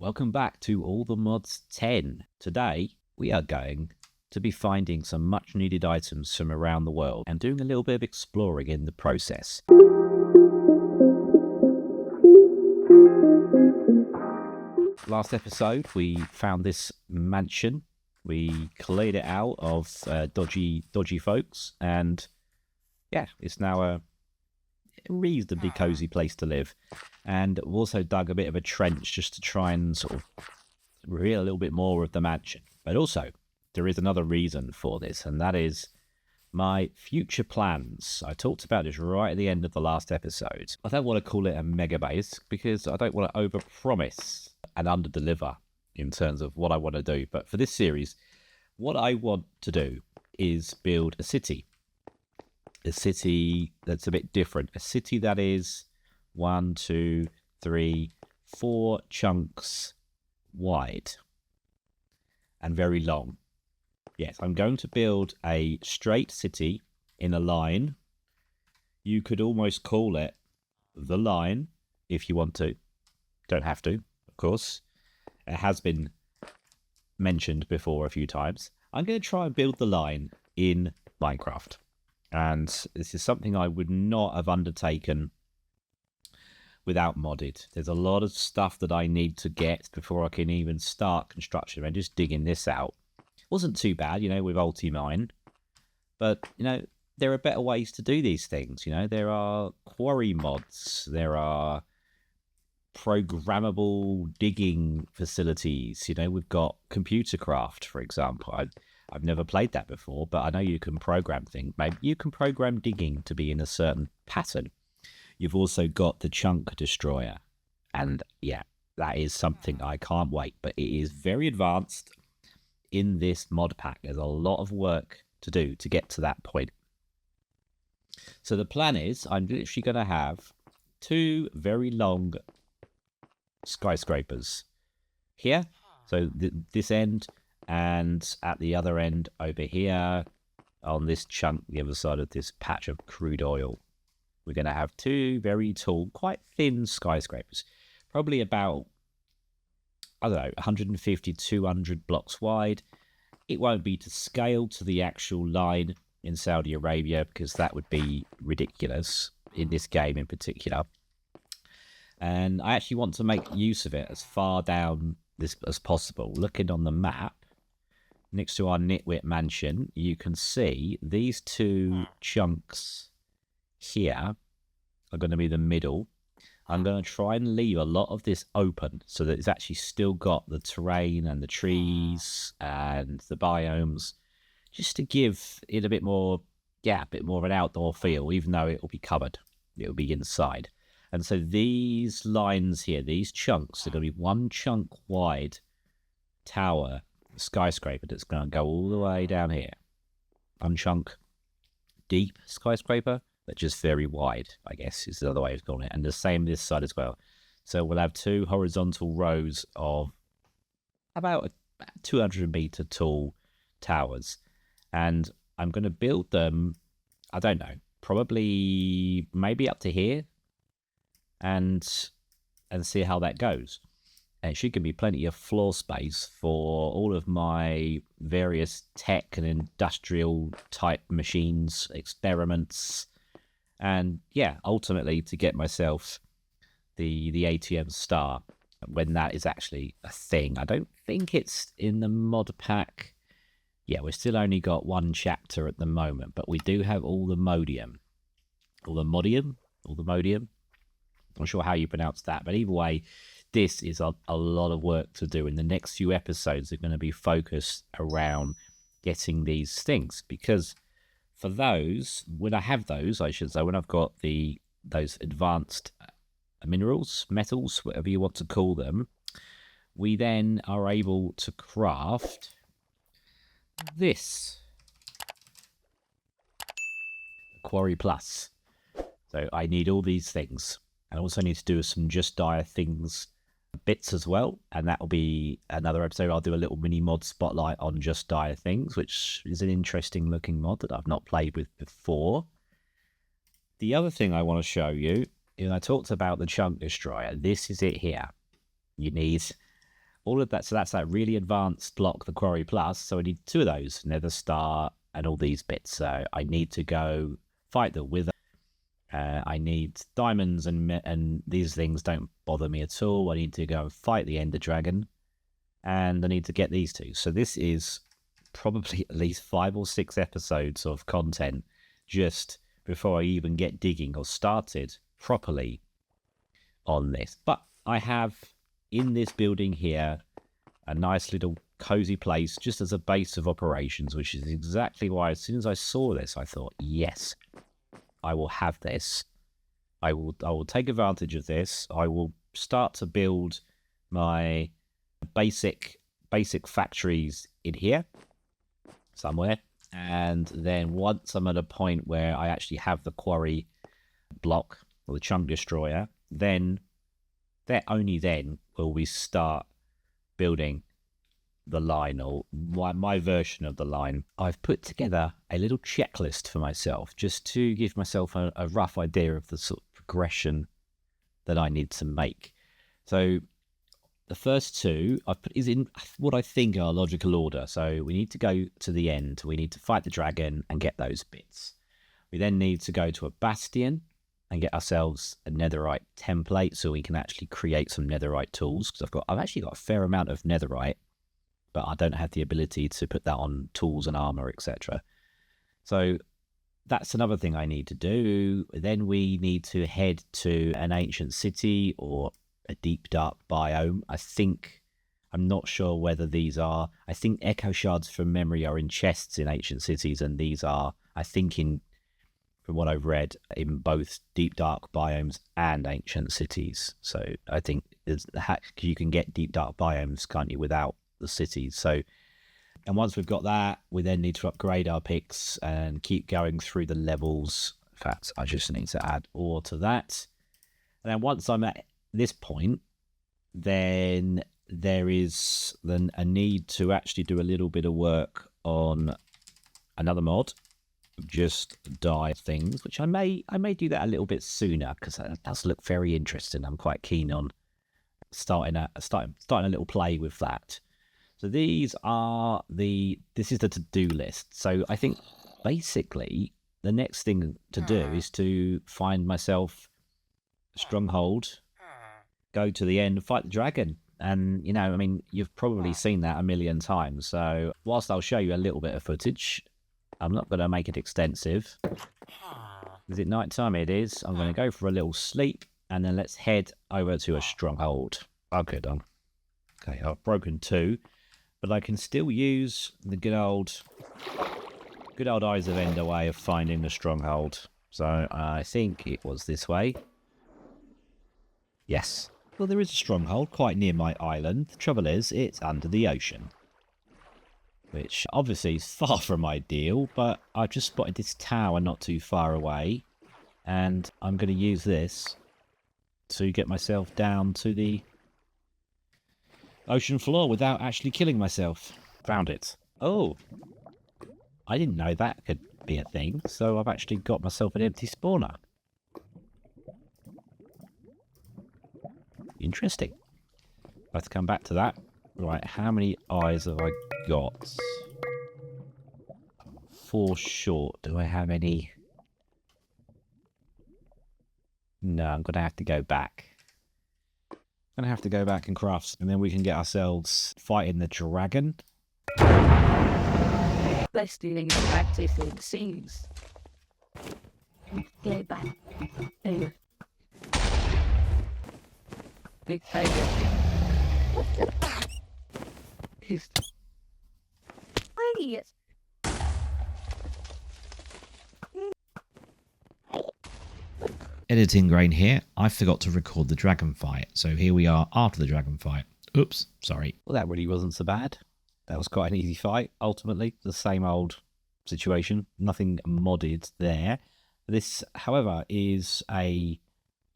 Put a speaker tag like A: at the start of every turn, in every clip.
A: Welcome back to All the Mods 10. Today, we are going to be finding some much needed items from around the world and doing a little bit of exploring in the process. Last episode, we found this mansion. We cleared it out of dodgy folks, and yeah, it's now a reasonably cozy place to live. And we also dug a bit of a trench just to try and sort of reveal a little bit more of the mansion. But also, there is another reason for this, and that is my future plans. I talked about this right at the end of the last episode. I don't want to call it a mega base because I don't want to overpromise and underdeliver in terms of what I want to do. But for this series, what I want to do is build a city. A city that's a bit different. A city that is 1, 2, 3, 4 chunks wide and very long. Yes, I'm going to build a straight city in a line. You could almost call it the line if you want to. Don't have to, of course. It has been mentioned before a few times. I'm going to try and build the line in Minecraft. And this is something I would not have undertaken without modded. There's a lot of stuff that I need to get before I can even start construction. And just digging this out wasn't too bad, with Ultimine. But, there are better ways to do these things. There are quarry mods. There are programmable digging facilities. We've got computer craft, for example. I've never played that before, but I know you can program things. Maybe you can program digging to be in a certain pattern. You've also got the chunk destroyer. And yeah, that is something I can't wait. But it is very advanced in this mod pack. There's a lot of work to do to get to that point. So the plan is I'm literally going to have 2 very long skyscrapers here. So this end and at the other end over here on this chunk, the other side of this patch of crude oil. We're going to have 2 very tall, quite thin skyscrapers, probably about, 150, 200 blocks wide. It won't be to scale to the actual line in Saudi Arabia because that would be ridiculous in this game in particular. And I actually want to make use of it as far down this as possible. Looking on the map, next to our Nitwit mansion, you can see these 2 chunks here are going to be the middle. I'm going to try and leave a lot of this open so that it's actually still got the terrain and the trees and the biomes, just to give it a bit more of an outdoor feel, even though it will be covered. It will be inside. And so these lines here, these chunks, are going to be 1 chunk wide tower skyscraper that's going to go all the way down here. 1 chunk deep skyscraper, but just very wide, I guess is the other way of calling it. And the same this side as well. So we'll have 2 horizontal rows of about 200 meter tall towers. And I'm going to build them, I don't know, probably maybe up to here and see how that goes. And it should give me plenty of floor space for all of my various tech and industrial type machines, experiments, and yeah, ultimately to get myself the ATM star when that is actually a thing. I don't think it's in the mod pack. Yeah, we've still only got 1 chapter at the moment, but we do have all the modium. Not sure how you pronounce that, but either way, this is a lot of work to do. And the next few episodes are going to be focused around getting these things. Because for those, when I have those, I should say, when I've got those advanced minerals, metals, whatever you want to call them, we then are able to craft this. Quarry Plus. So I need all these things. I also need to do some Just Dire things bits as well, and that will be another episode. I'll do a little mini mod spotlight on Just Dire things, which is an interesting looking mod that I've not played with before. The other thing I want to show you is I talked about the chunk destroyer. This is it here. You need all of that. So that's that really advanced block, the Quarry Plus. So I need 2 of those, Nether Star and all these bits. So I need to go fight the Wither. I need diamonds, and these things don't bother me at all. I need to go and fight the Ender Dragon, and I need to get these 2. So this is probably at least 5 or 6 episodes of content just before I even get digging or started properly on this. But I have in this building here a nice little cozy place just as a base of operations, which is exactly why as soon as I saw this, I thought, yes, I will have this. I will take advantage of this. I will start to build my basic factories in here somewhere. And then once I'm at a point where I actually have the quarry block or the chunk destroyer, then only then will we start building the line, or my version of the line. I've put together a little checklist for myself just to give myself a rough idea of the sort of progression that I need to make. So the first 2 I've put is in what I think are logical order. So we need to go to the end. We need to fight the dragon and get those bits. We then need to go to a bastion and get ourselves a netherite template so we can actually create some netherite tools, because I've actually got a fair amount of netherite, but I don't have the ability to put that on tools and armor, etc. So that's another thing I need to do. Then we need to head to an ancient city or a deep dark biome. I'm not sure whether these are, I think echo shards from memory are in chests in ancient cities, and these are, I think, from what I've read, in both deep dark biomes and ancient cities. So I think you can get deep dark biomes, can't you, without the cities. So, and once we've got that, we then need to upgrade our picks and keep going through the levels. In fact, I just need to add ore to that. And then once I'm at this point, then there is then a need to actually do a little bit of work on another mod, just dye things, which I may do that a little bit sooner, because that does look very interesting. I'm quite keen on starting a little play with that. So this is the to-do list. So I think basically the next thing to do is to find myself a stronghold, go to the end, fight the dragon. And, I mean, you've probably seen that a million times. So whilst I'll show you a little bit of footage, I'm not going to make it extensive. Is it night time? It is. I'm going to go for a little sleep, and then let's head over to a stronghold. Okay, done. Okay, I've broken 2, but I can still use the good old Eyes of Ender way of finding the stronghold. So I think it was this way. Yes. Well, there is a stronghold quite near my island. The trouble is, it's under the ocean, which obviously is far from ideal, but I've just spotted this tower not too far away, and I'm going to use this to get myself down to the ocean floor without actually killing myself. Found it. Oh, I didn't know that could be a thing, so I've actually got myself an empty spawner. Interesting. I have to come back to that. Right, how many eyes have I got? 4 short. Do I have any? No, I'm going to have to go back. I'm going to have to go back and craft, and then we can get ourselves fighting the dragon.
B: Let's doing practicing scenes. Go back. Over. Big tiger. Idiot.
A: Editing Grain here. I forgot to record the dragon fight, so here we are after the dragon fight. Oops, sorry. Well, that really wasn't so bad. That was quite an easy fight, ultimately. The same old situation. Nothing modded there. This, however, is a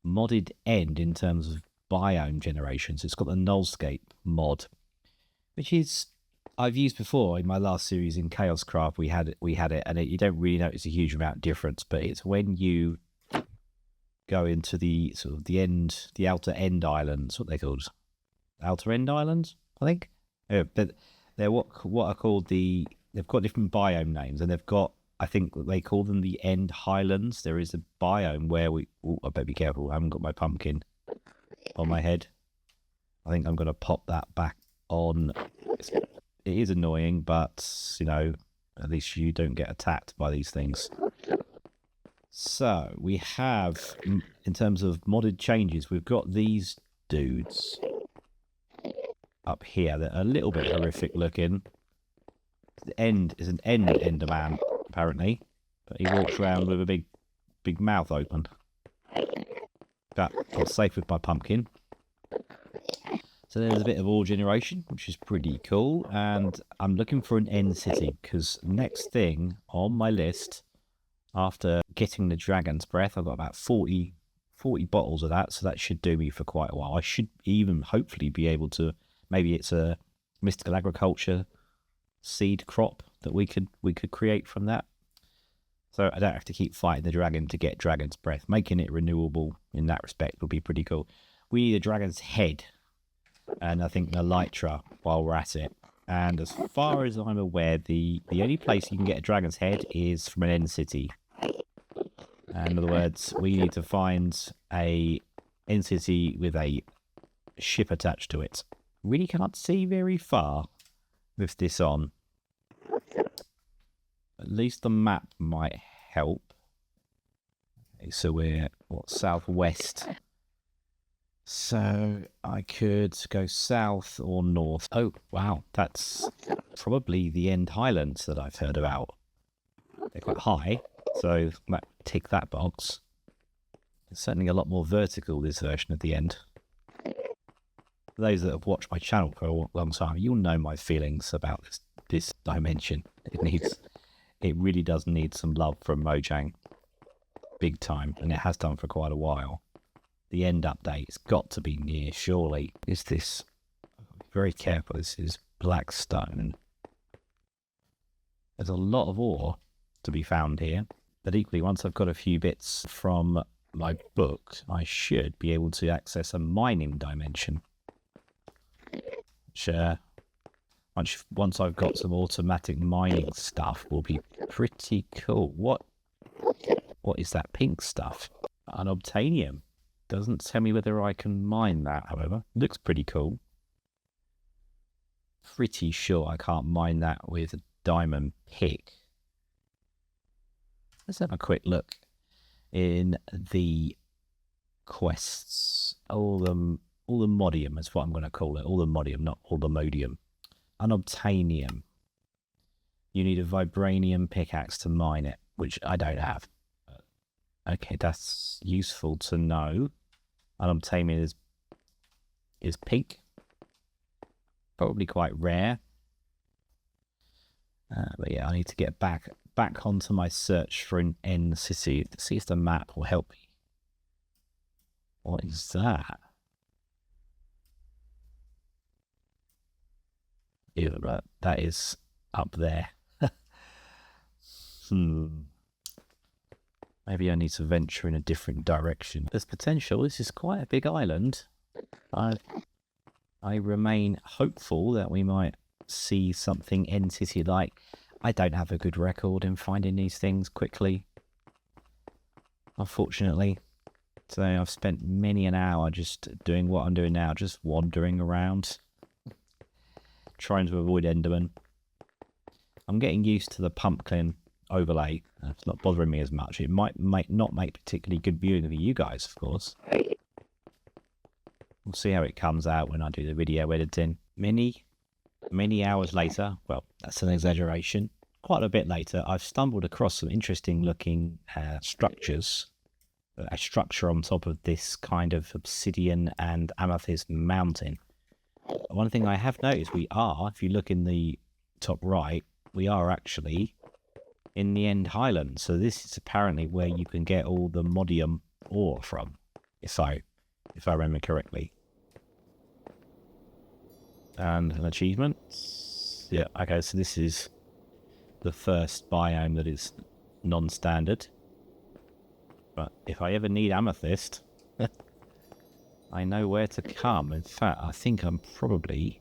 A: modded end in terms of biome generations. It's got the Nullscape mod, which is I've used before in my last series in Chaoscraft. We had it, and you don't really notice a huge amount of difference. But it's when you go into the sort of the outer end islands. What they're called, outer end islands. I think. But they're what are called the. They've got different biome names, and they've got. I think they call them the End Highlands. There is a biome where we. Oh, I better be careful. I haven't got my pumpkin on my head. I think I'm going to pop that back on. It is annoying, but you know, at least you don't get attacked by these things. So we have, in terms of modded changes, we've got these dudes up here that are a little bit horrific looking. The End is an Enderman, apparently, but he walks around with a big mouth open. But I'm safe with my pumpkin. So there's a bit of ore generation, which is pretty cool. And I'm looking for an end city, because next thing on my list, after getting the dragon's breath, I've got about 40 bottles of that, so that should do me for quite a while. I should even hopefully be able to, maybe it's a mystical agriculture seed crop that we could create from that. So I don't have to keep fighting the dragon to get dragon's breath. Making it renewable in that respect would be pretty cool. We need a dragon's head, and I think the elytra while we're at it. And as far as I'm aware, the only place you can get a dragon's head is from an end city. And in other words, we need to find a end city with a ship attached to it. Really can't see very far with this on. At least the map might help. Okay, so we're southwest. So I could go south or north. Oh, wow. That's probably the End Highlands that I've heard about. They're quite high, so might tick that box. It's certainly a lot more vertical, this version of the End. For those that have watched my channel for a long time, you'll know my feelings about this dimension. It really does need some love from Mojang. Big time, and it has done for quite a while. The End update's got to be near, surely. Is this... Very careful, this is black stone. There's a lot of ore to be found here, but equally, once I've got a few bits from my book, I should be able to access a mining dimension. Which, once I've got some automatic mining stuff, will be pretty cool. What is that pink stuff? Unobtainium. Doesn't tell me whether I can mine that, however. Looks pretty cool. Pretty sure I can't mine that with a diamond pick. Let's have a quick look in the quests. All the modium is what I'm going to call it. All the modium, not all the modium. Unobtainium. You need a vibranium pickaxe to mine it, which I don't have. Okay, that's useful to know. Unobtainium is pink. Probably quite rare. But yeah, I need to get back onto my search for an end city to see if the map will help me. What is that? Ew, that is up there. Maybe I need to venture in a different direction. There's potential. This is quite a big island. I remain hopeful that we might see something end city like. I don't have a good record in finding these things quickly, unfortunately. So I've spent many an hour just doing what I'm doing now, just wandering around, trying to avoid Enderman. I'm getting used to the pumpkin overlay. It's not bothering me as much. It might not make particularly good viewing for you guys, of course. We'll see how it comes out when I do the video editing. Many hours later, well, that's an exaggeration, quite a bit later, I've stumbled across some interesting looking structures. A structure on top of this kind of obsidian and amethyst mountain. One thing I have noticed, if you look in the top right, we are actually in the End Highlands. So this is apparently where you can get all the modium ore from, if I remember correctly. And an achievement. Yeah, okay, so this is the first biome that is non-standard. But if I ever need amethyst, I know where to come. In fact, I think I'm probably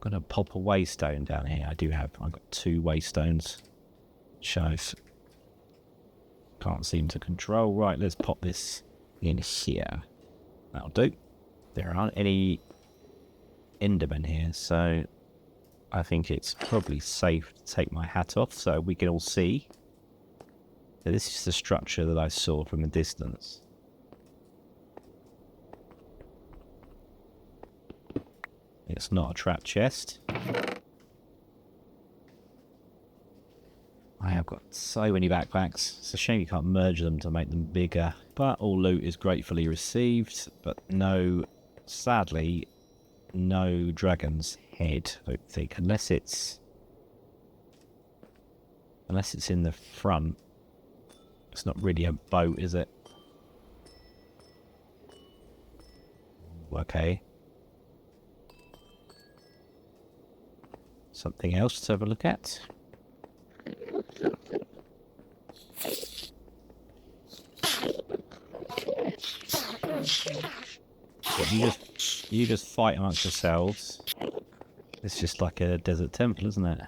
A: gonna pop a waystone down here. I've got 2 waystones. Shows. Can't seem to control. Right, let's pop this in here. That'll do. There aren't any Endermen here, so I think it's probably safe to take my hat off so we can all see. So this is the structure that I saw from a distance. It's not a trap chest. I have got so many backpacks. It's a shame you can't merge them to make them bigger. But all loot is gratefully received. But no, sadly, no dragon's head, I don't think. Unless it's in the front. It's not really a boat, is it? Okay. Something else to have a look at. What, you just fight amongst yourselves. It's just like a desert temple, isn't it?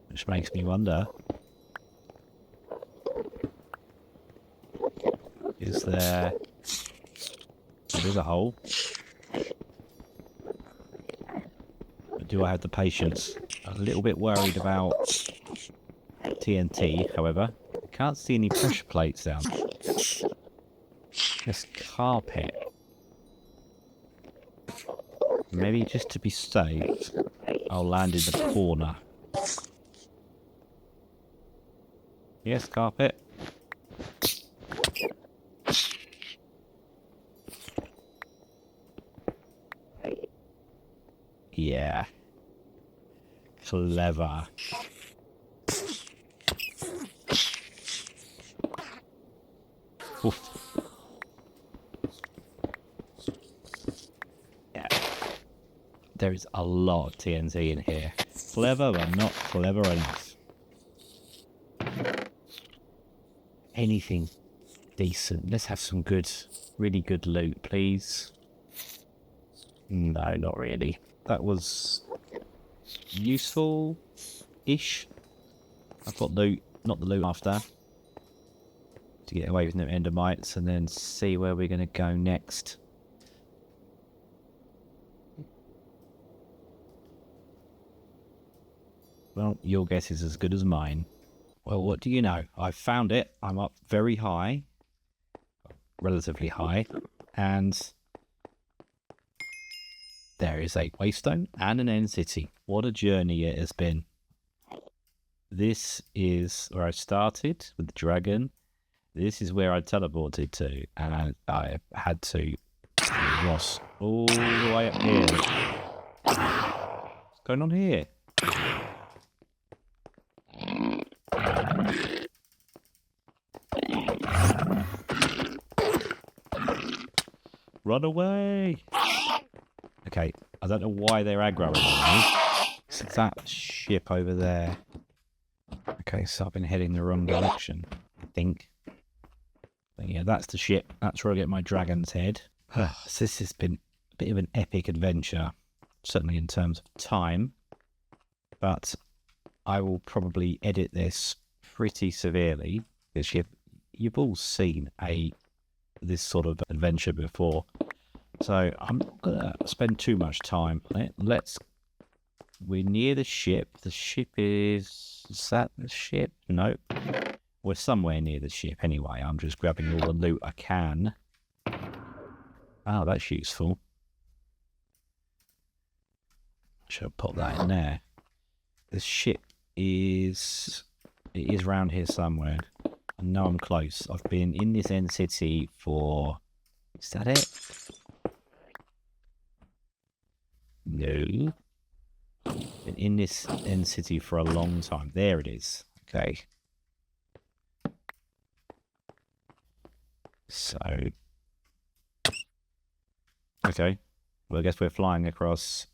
A: Which makes me wonder. There's a hole. But do I have the patience? I'm a little bit worried about TNT, however. I can't see any pressure plates down. This carpet. Maybe just to be safe, I'll land in the corner. Yes, carpet. Yeah. Clever. Oof. Yeah. There is a lot of TNT in here. Clever, but not clever enough. Anything decent. Let's have some good, really good loot, please. No, not really. That was useful-ish. I've got loot, not the loot after. To get away with no endermites and then see where we're going to go next. Well, your guess is as good as mine. Well, what do you know? I've found it. I'm up very high. Relatively high. And there is a waystone and an end city. What a journey it has been. This is where I started with the dragon. This is where I teleported to. And I had to cross all the way up here. What's going on here? Run away! Okay, I don't know why they're aggroing on me. It's that ship over there. Okay, so I've been heading the wrong direction, I think. But yeah, that's the ship. That's where I get my dragon's head. So this has been a bit of an epic adventure, certainly in terms of time. But I will probably edit this pretty severely, because you've all seen this sort of adventure before. So I'm not going to spend too much time on it. We're near the ship. The ship is that the ship? Nope. We're somewhere near the ship anyway. I'm just grabbing all the loot I can. Oh, that's useful. Should put that in there. The ship is round here somewhere. I know I'm close. I've been in this end city for... Is that it? No. Been in this end city for a long time. There it is. Okay. So... Okay. Well, I guess we're flying across...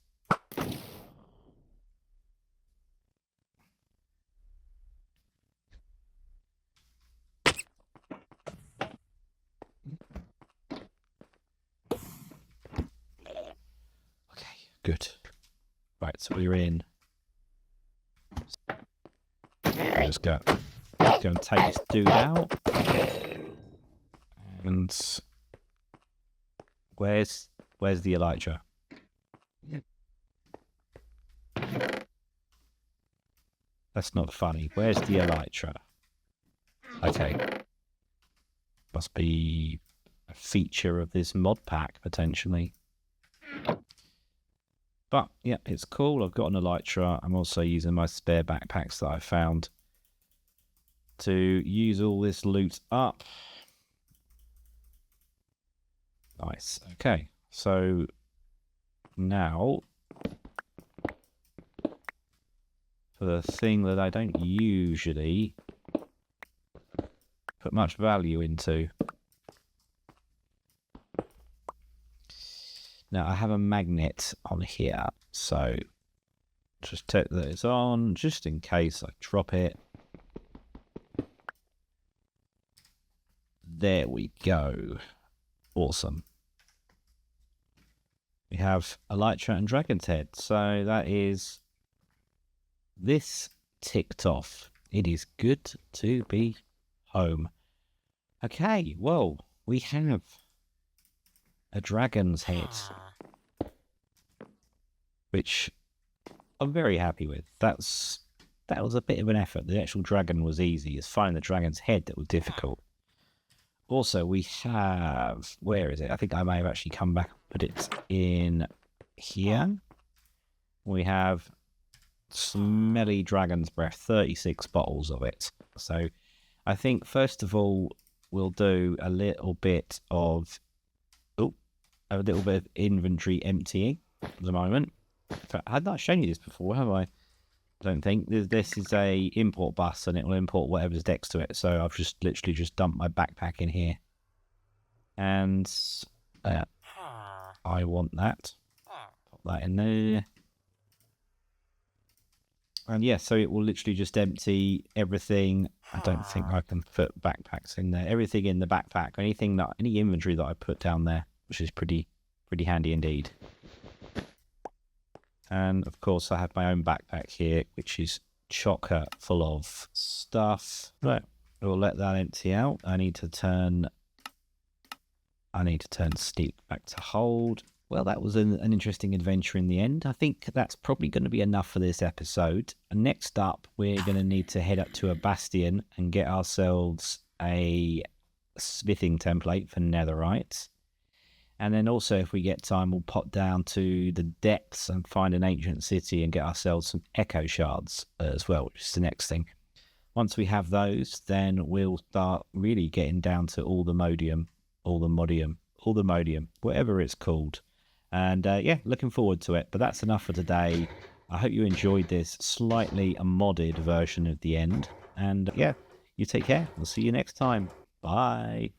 A: good. Right, so we're in. Let's go. Let's go and take this dude out. And where's the elytra? That's not funny. Where's the elytra? Okay. Must be a feature of this mod pack, potentially. But, yeah, it's cool. I've got an elytra. I'm also using my spare backpacks that I found to use all this loot up. Nice. Okay. So, now, for the thing that I don't usually put much value into. Now, I have a magnet on here, so just check that it's on, just in case I drop it. There we go. Awesome. We have elytra and dragon's head, so that is this ticked off. It is good to be home. Okay, well, we have a dragon's head, which I'm very happy with. That was a bit of an effort. The actual dragon was easy. It's finding the dragon's head that was difficult. Also, we have, where is it? I think I may have actually come back and put it in here. We have smelly dragon's breath, 36 bottles of it. So I think first of all, we'll do a little bit of inventory emptying at the moment. In fact, I had not shown you this before, have I? I don't think. This is a import bus, and it will import whatever's next to it. So I've just literally just dumped my backpack in here. And I want that. Pop that in there. And yeah, so it will literally just empty everything. I don't think I can put backpacks in there. Everything in the backpack, any inventory that I put down there, which is pretty handy indeed. And of course, I have my own backpack here, which is chocker full of stuff. Right, we'll let that empty out. I need to turn steep back to hold. Well, that was an interesting adventure in the end. I think that's probably going to be enough for this episode. And next up, we're going to need to head up to a bastion and get ourselves a smithing template for netherite. And then also, if we get time, we'll pop down to the depths and find an ancient city and get ourselves some echo shards as well, which is the next thing. Once we have those, then we'll start really getting down to all the modium, whatever it's called. And yeah, looking forward to it. But that's enough for today. I hope you enjoyed this slightly modded version of the end. And yeah, you take care. We'll see you next time. Bye.